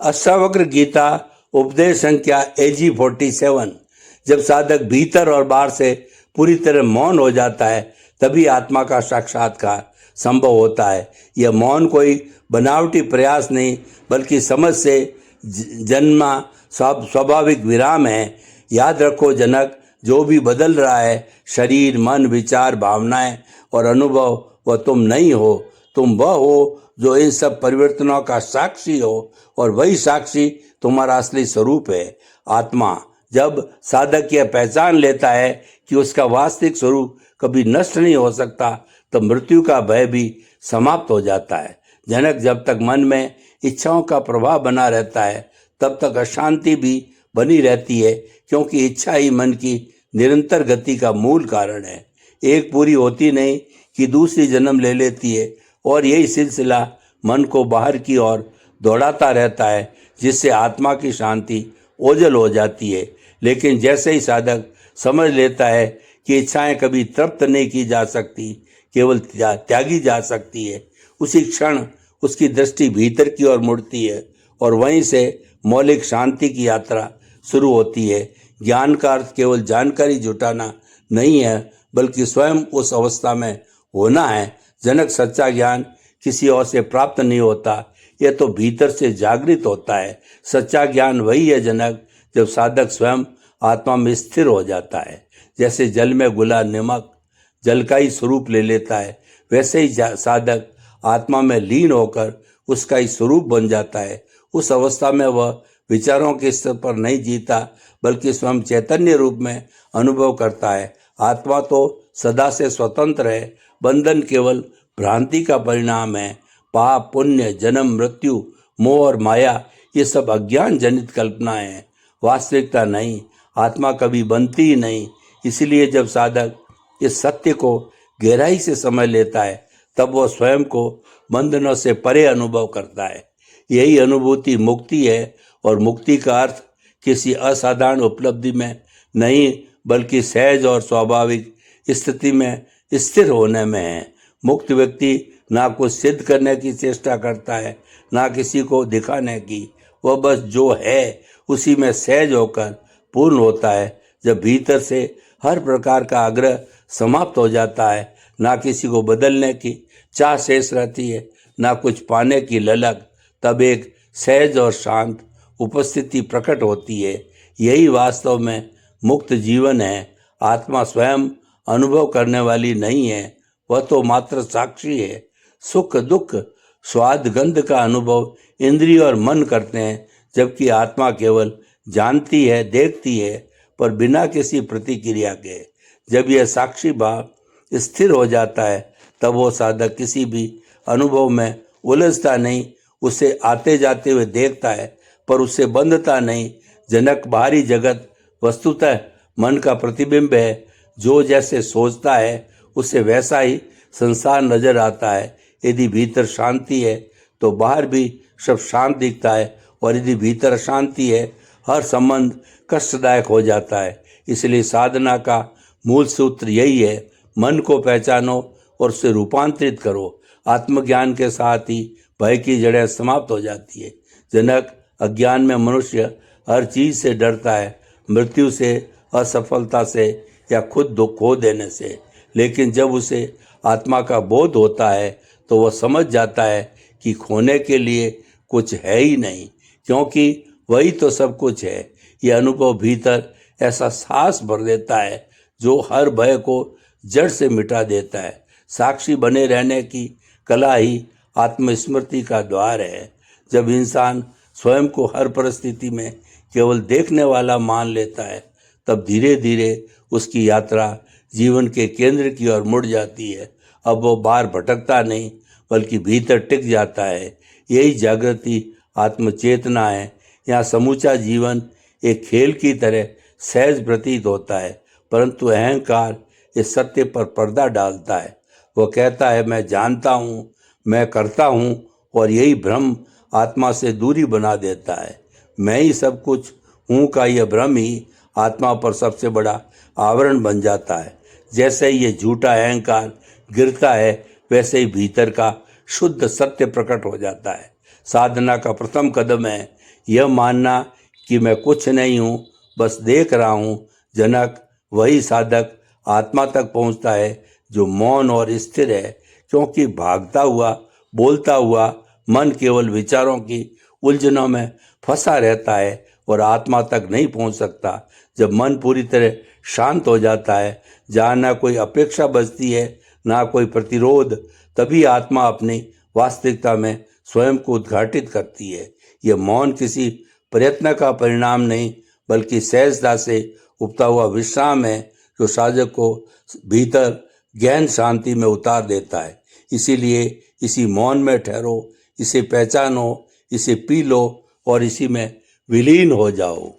अष्टावक्र गीता उपदेश संख्या AG 47। जब साधक भीतर और बाहर से पूरी तरह मौन हो जाता है तभी आत्मा का साक्षात्कार संभव होता है। यह मौन कोई बनावटी प्रयास नहीं बल्कि समझ से जन्मा स्वाभाविक विराम है। याद रखो जनक, जो भी बदल रहा है शरीर, मन, विचार, भावनाएं और अनुभव, वह तुम नहीं हो। तुम वह हो जो इन सब परिवर्तनों का साक्षी हो, और वही साक्षी तुम्हारा असली स्वरूप है, आत्मा। जब साधक यह पहचान लेता है कि उसका वास्तविक स्वरूप कभी नष्ट नहीं हो सकता, तो मृत्यु का भय भी समाप्त हो जाता है। जनक, जब तक मन में इच्छाओं का प्रभाव बना रहता है तब तक अशांति भी बनी रहती है, क्योंकि इच्छा ही मन की निरंतर गति का मूल कारण है। एक पूरी होती नहीं कि दूसरी जन्म ले लेती है, और यही सिलसिला मन को बाहर की ओर दौड़ाता रहता है, जिससे आत्मा की शांति ओझल हो जाती है। लेकिन जैसे ही साधक समझ लेता है कि इच्छाएं कभी तृप्त नहीं की जा सकती, केवल त्यागी जा सकती है, उसी क्षण उसकी दृष्टि भीतर की ओर मुड़ती है और वहीं से मौलिक शांति की यात्रा शुरू होती है। ज्ञान का अर्थ केवल जानकारी जुटाना नहीं है, बल्कि स्वयं उस अवस्था में होना है। जनक, सच्चा ज्ञान किसी और से प्राप्त नहीं होता, यह तो भीतर से जागृत होता है। सच्चा ज्ञान वही है जनक, जब साधक स्वयं आत्मा में स्थिर हो जाता है। जैसे जल में घुला नमक जल का ही स्वरूप ले लेता है, वैसे ही साधक आत्मा में लीन होकर उसका ही स्वरूप बन जाता है। उस अवस्था में वह विचारों के स्तर पर नहीं जीता, बल्कि स्वयं चैतन्य रूप में अनुभव करता है। आत्मा तो सदा से स्वतंत्र है, बंधन केवल भ्रांति का परिणाम है। पाप, पुण्य, जन्म, मृत्यु, मोह और माया, ये सब अज्ञान जनित कल्पनाएं हैं, वास्तविकता नहीं। आत्मा कभी बनती ही नहीं। इसलिए जब साधक इस सत्य को गहराई से समझ लेता है तब वह स्वयं को बंधनों से परे अनुभव करता है। यही अनुभूति मुक्ति है, और मुक्ति का अर्थ किसी असाधारण उपलब्धि में नहीं, बल्कि सहज और स्वाभाविक स्थिति में स्थिर होने में है। मुक्त व्यक्ति ना कुछ सिद्ध करने की चेष्टा करता है, ना किसी को दिखाने की। वह बस जो है उसी में सहज होकर पूर्ण होता है। जब भीतर से हर प्रकार का आग्रह समाप्त हो जाता है, ना किसी को बदलने की चाह शेष रहती है, ना कुछ पाने की ललक, तब एक सहज और शांत उपस्थिति प्रकट होती है। यही वास्तव में मुक्त जीवन है। आत्मा स्वयं अनुभव करने वाली नहीं है, वह तो मात्र साक्षी है। सुख, दुख, स्वाद, गंध का अनुभव इंद्रिय और मन करते हैं, जबकि आत्मा केवल जानती है, देखती है, पर बिना किसी प्रतिक्रिया के। जब यह साक्षी भाव स्थिर हो जाता है तब वो साधक किसी भी अनुभव में उलझता नहीं, उसे आते जाते हुए देखता है पर उससे बंधता नहीं। जनक, बाहरी जगत वस्तुतः मन का प्रतिबिंब है। जो जैसे सोचता है उसे वैसा ही संसार नजर आता है। यदि भीतर शांति है तो बाहर भी सब शांत दिखता है, और यदि भीतर अशांति है हर संबंध कष्टदायक हो जाता है। इसलिए साधना का मूल सूत्र यही है, मन को पहचानो और उसे रूपांतरित करो। आत्मज्ञान के साथ ही भय की जड़ें समाप्त हो जाती है। जनक, अज्ञान में मनुष्य हर चीज से डरता है, मृत्यु से, असफलता से या खुद दुख खो देने से। लेकिन जब उसे आत्मा का बोध होता है तो वह समझ जाता है कि खोने के लिए कुछ है ही नहीं, क्योंकि वही तो सब कुछ है। यह अनुभव भीतर ऐसा साहस भर देता है जो हर भय को जड़ से मिटा देता है। साक्षी बने रहने की कला ही आत्मस्मृति का द्वार है। जब इंसान स्वयं को हर परिस्थिति में केवल देखने वाला मान लेता है, तब धीरे धीरे उसकी यात्रा जीवन के केंद्र की ओर मुड़ जाती है। अब वो बाहर भटकता नहीं, बल्कि भीतर टिक जाता है। यही जागृति आत्मचेतना है। यहाँ समूचा जीवन एक खेल की तरह सहज प्रतीत होता है, परंतु अहंकार इस सत्य पर पर्दा डालता है। वह कहता है, मैं जानता हूँ, मैं करता हूँ, और यही भ्रम आत्मा से दूरी बना देता है। मैं ही सब कुछ हूँ का यह भ्रम ही आत्मा पर सबसे बड़ा आवरण बन जाता है। जैसे ही ये झूठा अहंकार गिरता है, वैसे ही भीतर का शुद्ध सत्य प्रकट हो जाता है। साधना का प्रथम कदम है यह मानना कि मैं कुछ नहीं हूँ, बस देख रहा हूँ, जनक, वही साधक आत्मा तक पहुँचता है जो मौन और स्थिर है, क्योंकि भागता हुआ, बोलता हुआ मन केवल विचारों की उलझनों में फंसा रहता है और आत्मा तक नहीं पहुँच सकता। जब मन पूरी तरह शांत हो जाता है, जहाँ ना कोई अपेक्षा बचती है, ना कोई प्रतिरोध, तभी आत्मा अपनी वास्तविकता में स्वयं को उद्घाटित करती है। यह मौन किसी प्रयत्न का परिणाम नहीं, बल्कि सहजता से उपता हुआ विश्राम है, जो साधक को भीतर गहन शांति में उतार देता है। इसीलिए इसी मौन में ठहरो, इसे पहचानो, इसे पी लो और इसी में विलीन हो जाओ।